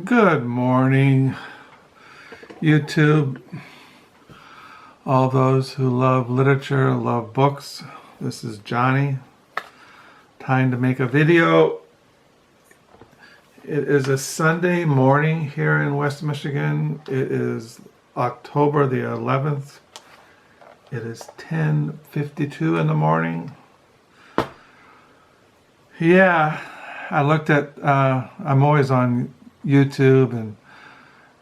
Good morning, YouTube. All those who love literature, love books. This is Johnny. Time to make a video. It is a Sunday morning here in West Michigan. It is October the 11th. It is 10:52 in the morning. Yeah, I looked at, I'm always on YouTube, and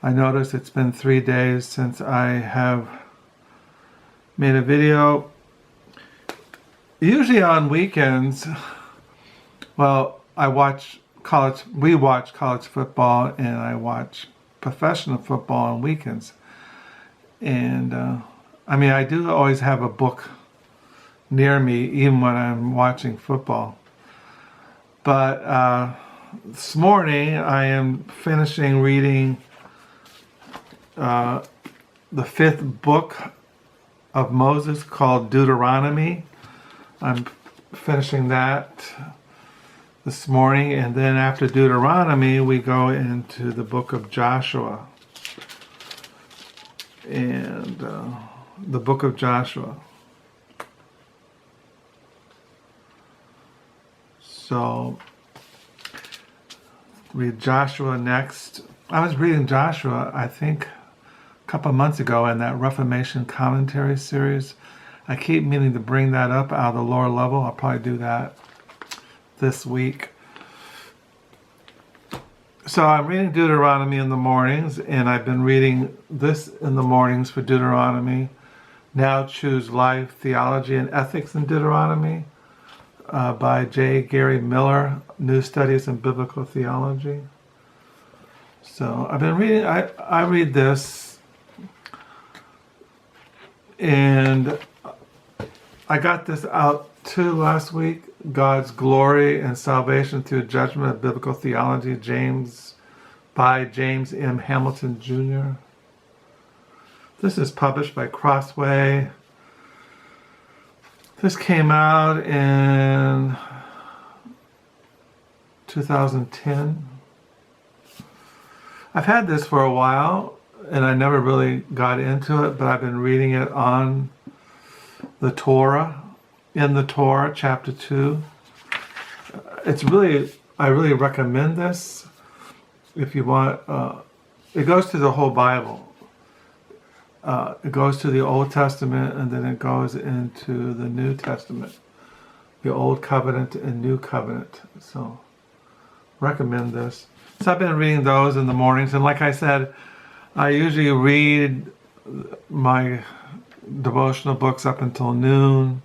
I noticed it's been 3 days since I have made a video. Usually on weekends, well, we watch college football, and I watch professional football on weekends. And I do always have a book near me, even when I'm watching football. But this morning I am finishing reading the 5th book of Moses, called Deuteronomy. I'm finishing that this morning, and then after Deuteronomy we go into the book of Joshua. And the book of Joshua. So, read Joshua next. I was reading Joshua, I think, a couple of months ago in that Reformation commentary series. I keep meaning to bring that up out of the lower level. I'll probably do that this week. So I'm reading Deuteronomy in the mornings, and I've been reading this in the mornings for Deuteronomy. Now Choose Life-Theology and Ethics in Deuteronomy by J. Gary Millar, New Studies in Biblical Theology. So I've been reading, I read this, and I got this out too last week, God's Glory and Salvation Through Judgment of Biblical Theology, by James M. Hamilton Jr. This is published by Crossway. This came out in 2010. I've had this for a while, and I never really got into it, but I've been reading it on the Torah, in the Torah, chapter 2. I really recommend this if you want. It goes through the whole Bible. It goes to the Old Testament, and then it goes into the New Testament, the Old Covenant and New Covenant. So, recommend this. So I've been reading those in the mornings, and like I said, I usually read my devotional books up until noon.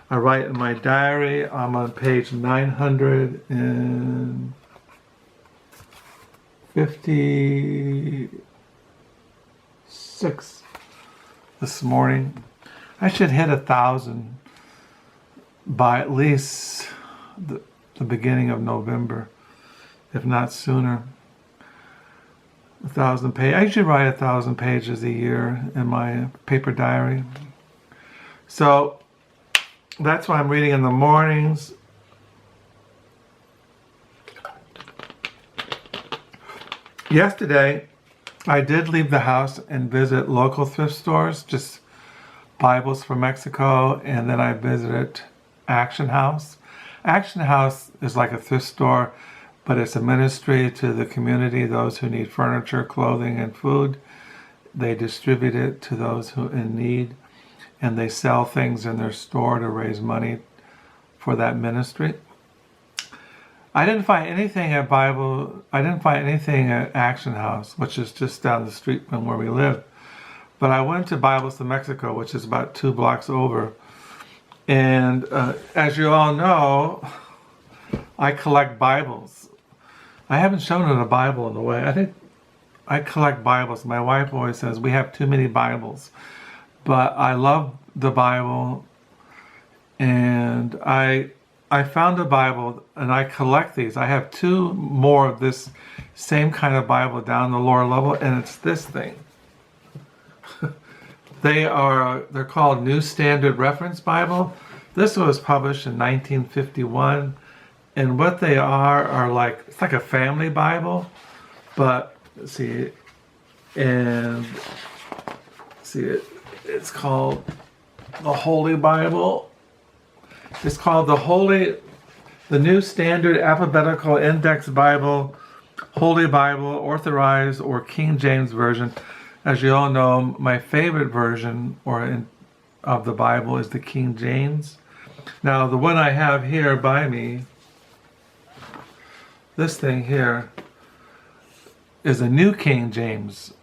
I write in my diary. I'm on page 956 this morning. I should hit 1,000 by at least the beginning of November, if not sooner. 1,000 pages. I should write 1,000 pages a year in my paper diary. So that's why I'm reading in the mornings. Yesterday, I did leave the house and visit local thrift stores, just Bibles for Mexico, and then I visited Action House. Action House is like a thrift store, but it's a ministry to the community, those who need furniture, clothing, and food. They distribute it to those who in need, and they sell things in their store to raise money for that ministry. I didn't find anything at Action House, which is just down the street from where we live. But I went to Bibles to Mexico, which is about 2 blocks over. And as you all know, I collect Bibles. I haven't shown it a Bible in a way. I think I collect Bibles. My wife always says we have too many Bibles. But I love the Bible, and I found a Bible, and I collect these. I have 2 more of this same kind of Bible down the lower level, and it's this thing. They're called New Standard Reference Bible. This was published in 1951, and what they are like, it's like a family Bible But see, and see, it's called the Holy Bible. It's called the New Standard Alphabetical Index Bible, Holy Bible, Authorized, or King James Version. As you all know, my favorite version of the Bible is the King James. Now, the one I have here by me, this thing here, is a New King James.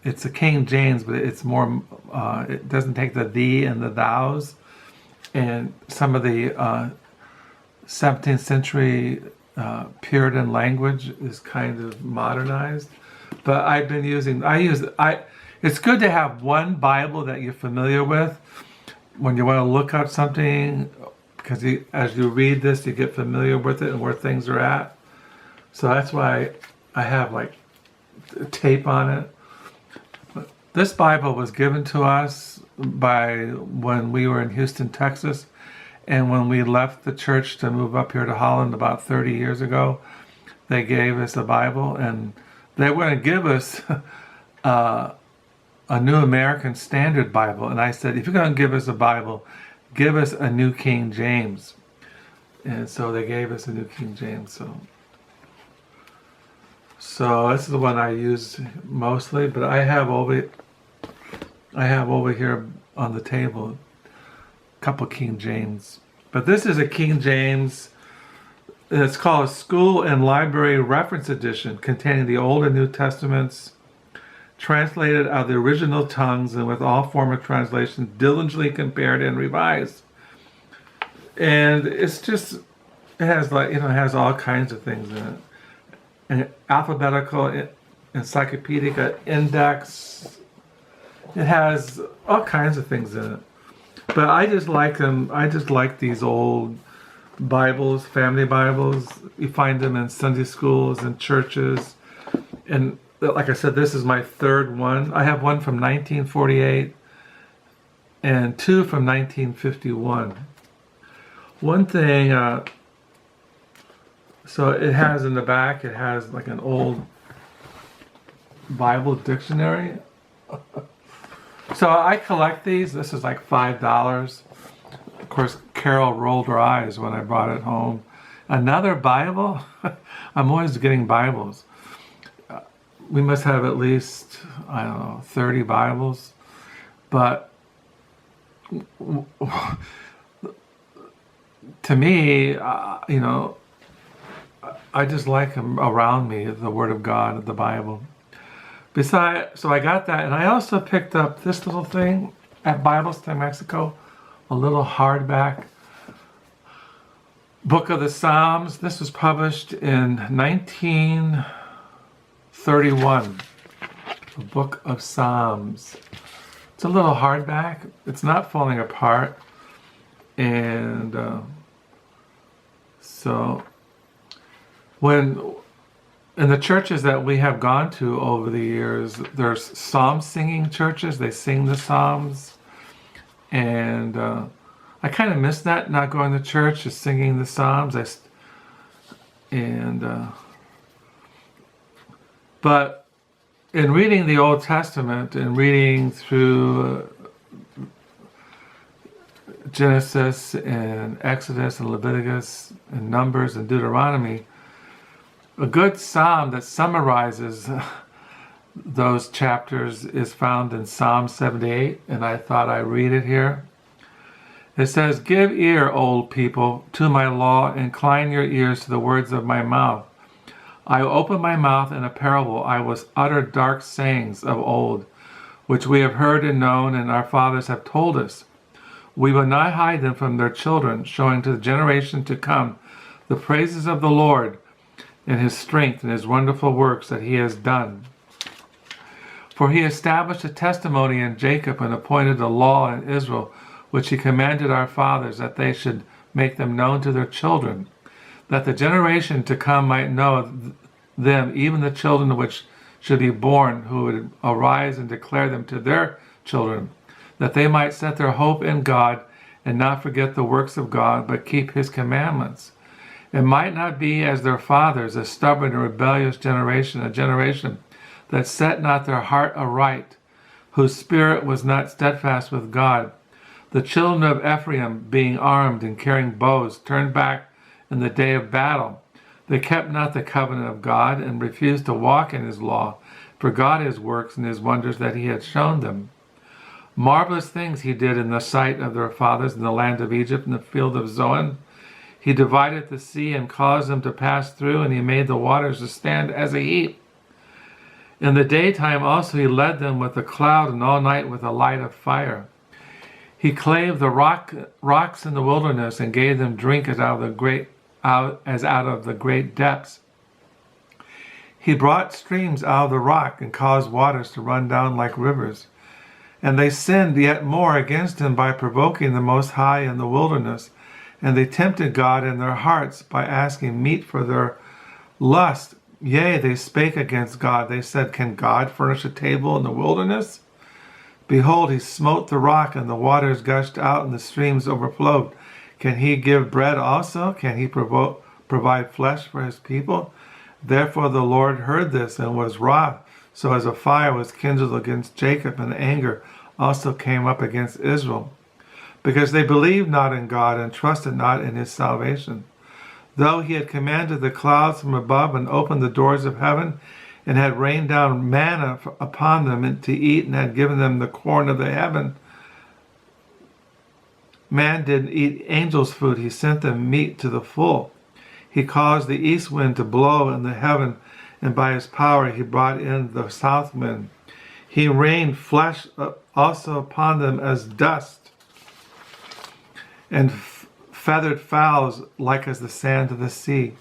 It's a King James, but it's more, it doesn't take the thee and the thous. And some of the 17th century Puritan language is kind of modernized. But I've been using, it's good to have one Bible that you're familiar with when you want to look up something, because as you read this, you get familiar with it and where things are at. So that's why I have like tape on it. This Bible was given to us when we were in Houston, Texas, and when we left the church to move up here to Holland about 30 years ago, they gave us a Bible, and they were going to give us a New American Standard Bible. And I said, if you're going to give us a Bible, give us a New King James. And so they gave us a New King James. So this is the one I use mostly, but I have over here on the table a couple King James. But this is a King James. It's called a School and Library Reference Edition, containing the Old and New Testaments, translated out of the original tongues and with all former translations diligently compared and revised. And it's just, it has it has all kinds of things in it. An alphabetical encyclopedic index. It has all kinds of things in it. But I just like them. I just like these old Bibles, family Bibles. You find them in Sunday schools and churches. And like I said, this is my third one. I have one from 1948 and two from 1951. One thing, so it has in the back, it has like an old Bible dictionary. So I collect these. This is like $5. Of course, Carol rolled her eyes when I brought it home. Another Bible? I'm always getting Bibles. We must have at least, 30 Bibles. But to me, I just like them around me, the Word of God, the Bible. So I got that, and I also picked up this little thing at Bibles to Mexico, a little hardback book of the Psalms. This was published in 1931, the Book of Psalms. It's a little hardback. It's not falling apart, and so when in the churches that we have gone to over the years, there's psalm singing churches. They sing the Psalms. And I kind of miss that, not going to church, just singing the Psalms. But in reading the Old Testament and reading through Genesis and Exodus and Leviticus and Numbers and Deuteronomy, a good psalm that summarizes those chapters is found in Psalm 78, and I thought I'd read it here. It says, "Give ear, old people, to my law, incline your ears to the words of my mouth. I opened my mouth in a parable, I was uttered dark sayings of old, which we have heard and known, and our fathers have told us. We will not hide them from their children, showing to the generation to come the praises of the Lord, and his strength and his wonderful works that he has done. For he established a testimony in Jacob and appointed a law in Israel, which he commanded our fathers, that they should make them known to their children, that the generation to come might know them, even the children which should be born, who would arise and declare them to their children, that they might set their hope in God and not forget the works of God, but keep his commandments. It might not be as their fathers, a stubborn and rebellious generation, a generation that set not their heart aright, whose spirit was not steadfast with God. The children of Ephraim, being armed and carrying bows, turned back in the day of battle. They kept not the covenant of God and refused to walk in his law, forgot his works and his wonders that he had shown them. Marvelous things he did in the sight of their fathers in the land of Egypt, in the field of Zoan. He divided the sea and caused them to pass through, and he made the waters to stand as a heap. In the daytime also he led them with a cloud, and all night with a light of fire. He clave the rocks in the wilderness, and gave them drink as out of the great depths. He brought streams out of the rock, and caused waters to run down like rivers. And they sinned yet more against him by provoking the Most High in the wilderness. And they tempted God in their hearts by asking meat for their lust. Yea, they spake against God. They said, Can God furnish a table in the wilderness? Behold, he smote the rock, and the waters gushed out, and the streams overflowed. Can he give bread also? Can he provide flesh for his people? Therefore the Lord heard this, and was wroth. So as a fire was kindled against Jacob, and anger also came up against Israel, because they believed not in God and trusted not in his salvation. Though he had commanded the clouds from above and opened the doors of heaven, and had rained down manna upon them to eat, and had given them the corn of the heaven, man did eat angels' food. He sent them meat to the full. He caused the east wind to blow in the heaven, and by his power he brought in the south wind. He rained flesh also upon them as dust, and feathered fowls like as the sand of the sea.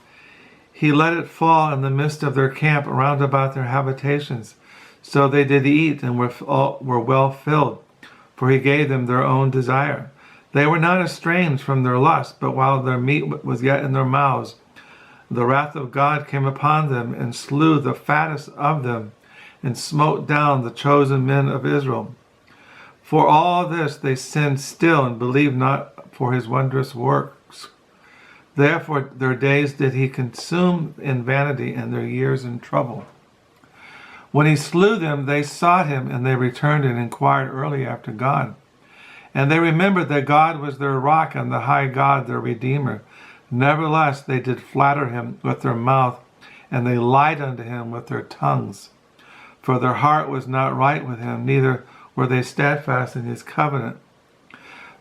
He let it fall in the midst of their camp round about their habitations. So they did eat and were well filled, for he gave them their own desire. They were not estranged from their lust, but while their meat was yet in their mouths, the wrath of God came upon them, and slew the fattest of them, and smote down the chosen men of Israel. For all this they sinned still, and believed not for his wondrous works. Therefore their days did he consume in vanity, and their years in trouble. When he slew them, they sought him, and they returned and inquired early after God. And they remembered that God was their rock, and the high God their Redeemer. Nevertheless they did flatter him with their mouth, and they lied unto him with their tongues. For their heart was not right with him, neither were they steadfast in his covenant.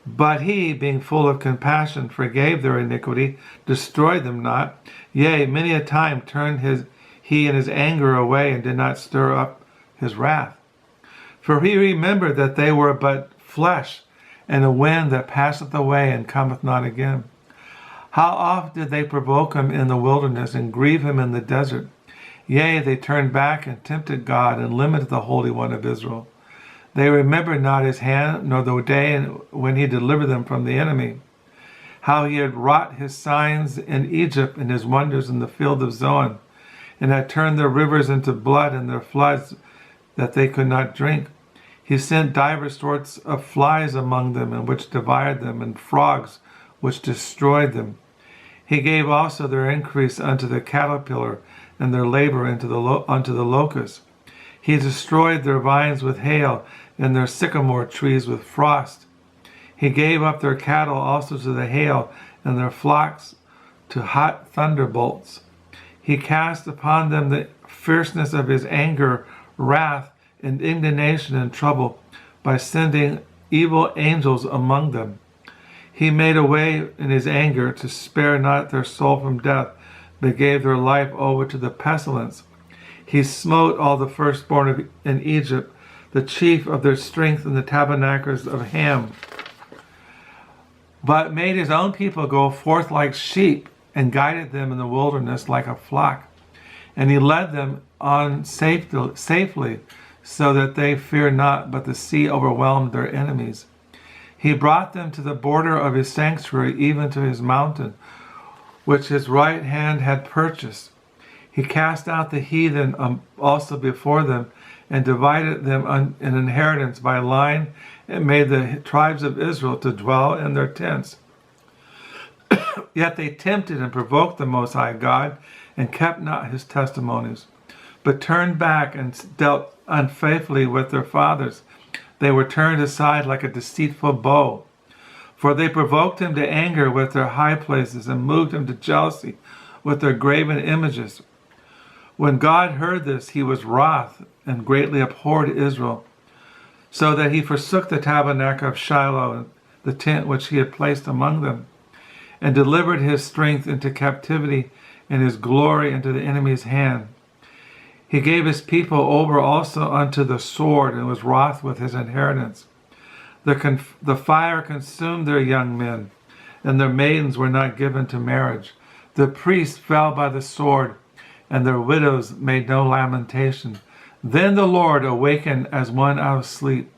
But he, being full of compassion, forgave their iniquity, destroyed them not. Yea, many a time turned he in his anger away, and did not stir up his wrath. For he remembered that they were but flesh, and a wind that passeth away and cometh not again. How oft did they provoke him in the wilderness, and grieve him in the desert? Yea, they turned back and tempted God, and limited the Holy One of Israel. They remembered not his hand, nor the day when he delivered them from the enemy. How he had wrought his signs in Egypt, and his wonders in the field of Zoan, and had turned their rivers into blood, and their floods that they could not drink. He sent divers sorts of flies among them, and which devoured them, and frogs which destroyed them. He gave also their increase unto the caterpillar, and their labor unto the locust. He destroyed their vines with hail, and their sycamore trees with frost. He gave up their cattle also to the hail, and their flocks to hot thunderbolts. He cast upon them the fierceness of his anger, wrath, and indignation and trouble, by sending evil angels among them. He made a way in his anger to spare not their soul from death, but gave their life over to the pestilence. He smote all the firstborn in Egypt, the chief of their strength in the tabernacles of Ham, but made his own people go forth like sheep, and guided them in the wilderness like a flock. And he led them on safely, so that they feared not, but the sea overwhelmed their enemies. He brought them to the border of his sanctuary, even to his mountain, which his right hand had purchased. He cast out the heathen also before them, and divided them an inheritance by line, and made the tribes of Israel to dwell in their tents. Yet they tempted and provoked the Most High God, and kept not his testimonies, but turned back and dealt unfaithfully with their fathers. They were turned aside like a deceitful bow. For they provoked him to anger with their high places, and moved him to jealousy with their graven images. When God heard this, he was wroth, and greatly abhorred Israel, so that he forsook the tabernacle of Shiloh, the tent which he had placed among them, and delivered his strength into captivity, and his glory into the enemy's hand. He gave his people over also unto the sword, and was wroth with his inheritance. The fire consumed their young men, and their maidens were not given to marriage. The priests fell by the sword, and their widows made no lamentation. Then the Lord awakened as one out of sleep,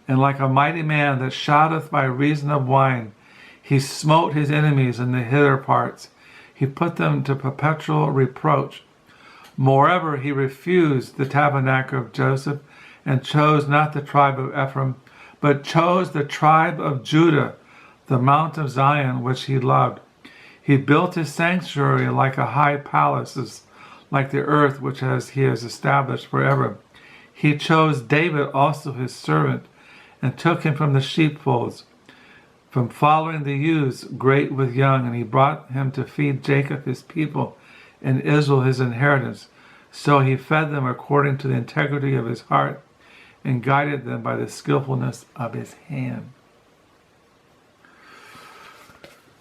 and like a mighty man that shouteth by reason of wine, he smote his enemies in the hither parts. He put them to perpetual reproach. Moreover, he refused the tabernacle of Joseph, and chose not the tribe of Ephraim, but chose the tribe of Judah, the mount of Zion, which he loved. He built his sanctuary like a high palace, like the earth which he has established forever. He chose David also his servant, and took him from the sheepfolds, from following the ewes great with young, and he brought him to feed Jacob his people, and Israel his inheritance. So he fed them according to the integrity of his heart, and guided them by the skillfulness of his hand.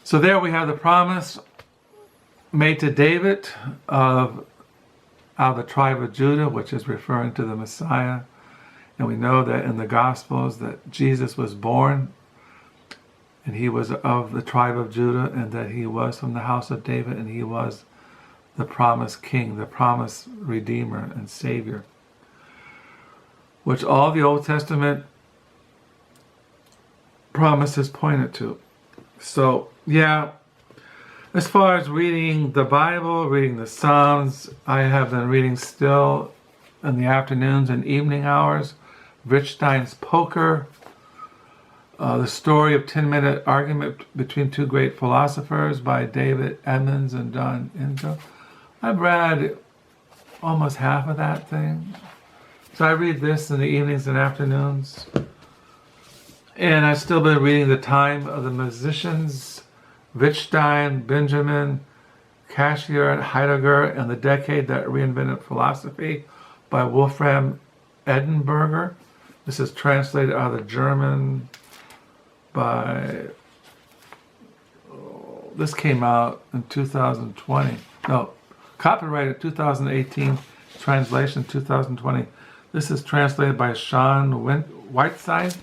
So there we have the promise made to David of out of the tribe of Judah, which is referring to the Messiah. And we know that in the Gospels that Jesus was born, and he was of the tribe of Judah, and that he was from the house of David, and he was the promised king, the promised redeemer and savior, which all the Old Testament promises pointed to. So, yeah, as far as reading the Bible, reading the Psalms, I have been reading still in the afternoons and evening hours, Wittgenstein's Poker, the story of 10-minute argument between two great philosophers by David Edmonds and John Injo. I've read almost half of that thing. So I read this in the evenings and afternoons. And I've still been reading The Time of the Magicians-Wittgenstein, Benjamin, Cassirer, Heidegger, and the Decade That Reinvented Philosophy by Wolfram Eilenberger. This is translated out of the German by... this came out in 2020. No, copyrighted 2018, translation 2020. This is translated by Shawn Whiteside.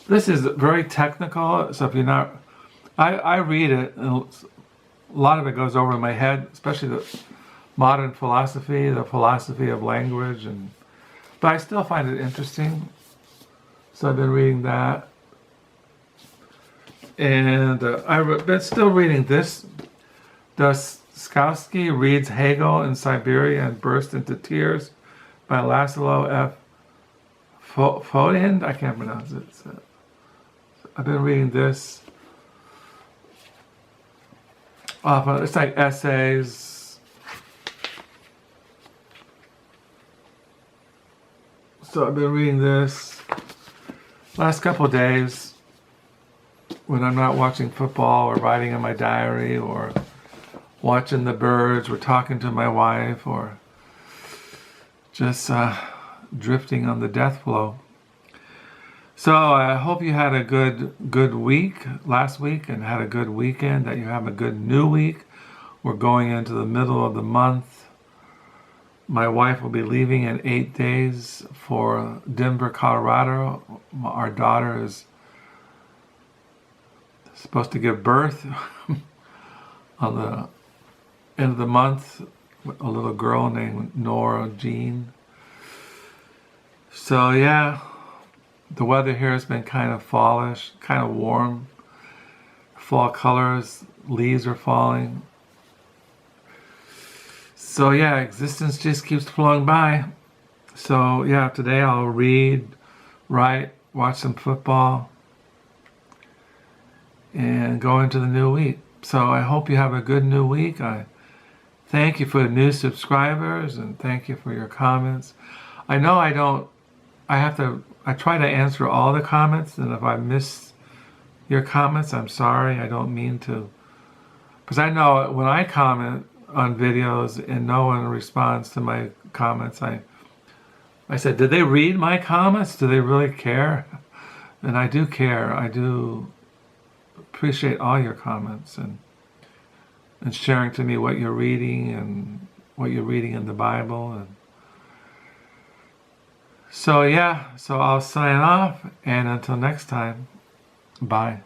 This is very technical, so if you're not... I read it, and a lot of it goes over my head, especially the modern philosophy, the philosophy of language, but I still find it interesting. So I've been reading that. And I've been still reading this. Dostoyevsky reads Hegel in Siberia and bursts into tears by Laszlo F. Foldenyi. I can't pronounce it. So I've been reading this. It's like essays. So I've been reading this last couple of days when I'm not watching football or writing in my diary or watching the birds or talking to my wife or just drifting on the death flow. So I hope you had a good week last week and had a good weekend, that you have a good new week. We're going into the middle of the month. My wife will be leaving in 8 days for Denver, Colorado. Our daughter is supposed to give birth on the end of the month, a little girl named Nora Jean. So yeah, the weather here has been kind of fallish, kind of warm. Fall colors, leaves are falling. So yeah, existence just keeps flowing by. So yeah, today I'll read, write, watch some football. and go into the new week. So I hope you have a good new week. I thank you for the new subscribers and thank you for your comments. I know I try to answer all the comments, and if I miss your comments, I'm sorry. I don't mean to. Because I know when I comment on videos and no one responds to my comments, I said, did they read my comments? Do they really care? And I do care. I do appreciate all your comments and sharing to me what you're reading and what you're reading in the Bible. And so yeah, so I'll sign off, and until next time, bye.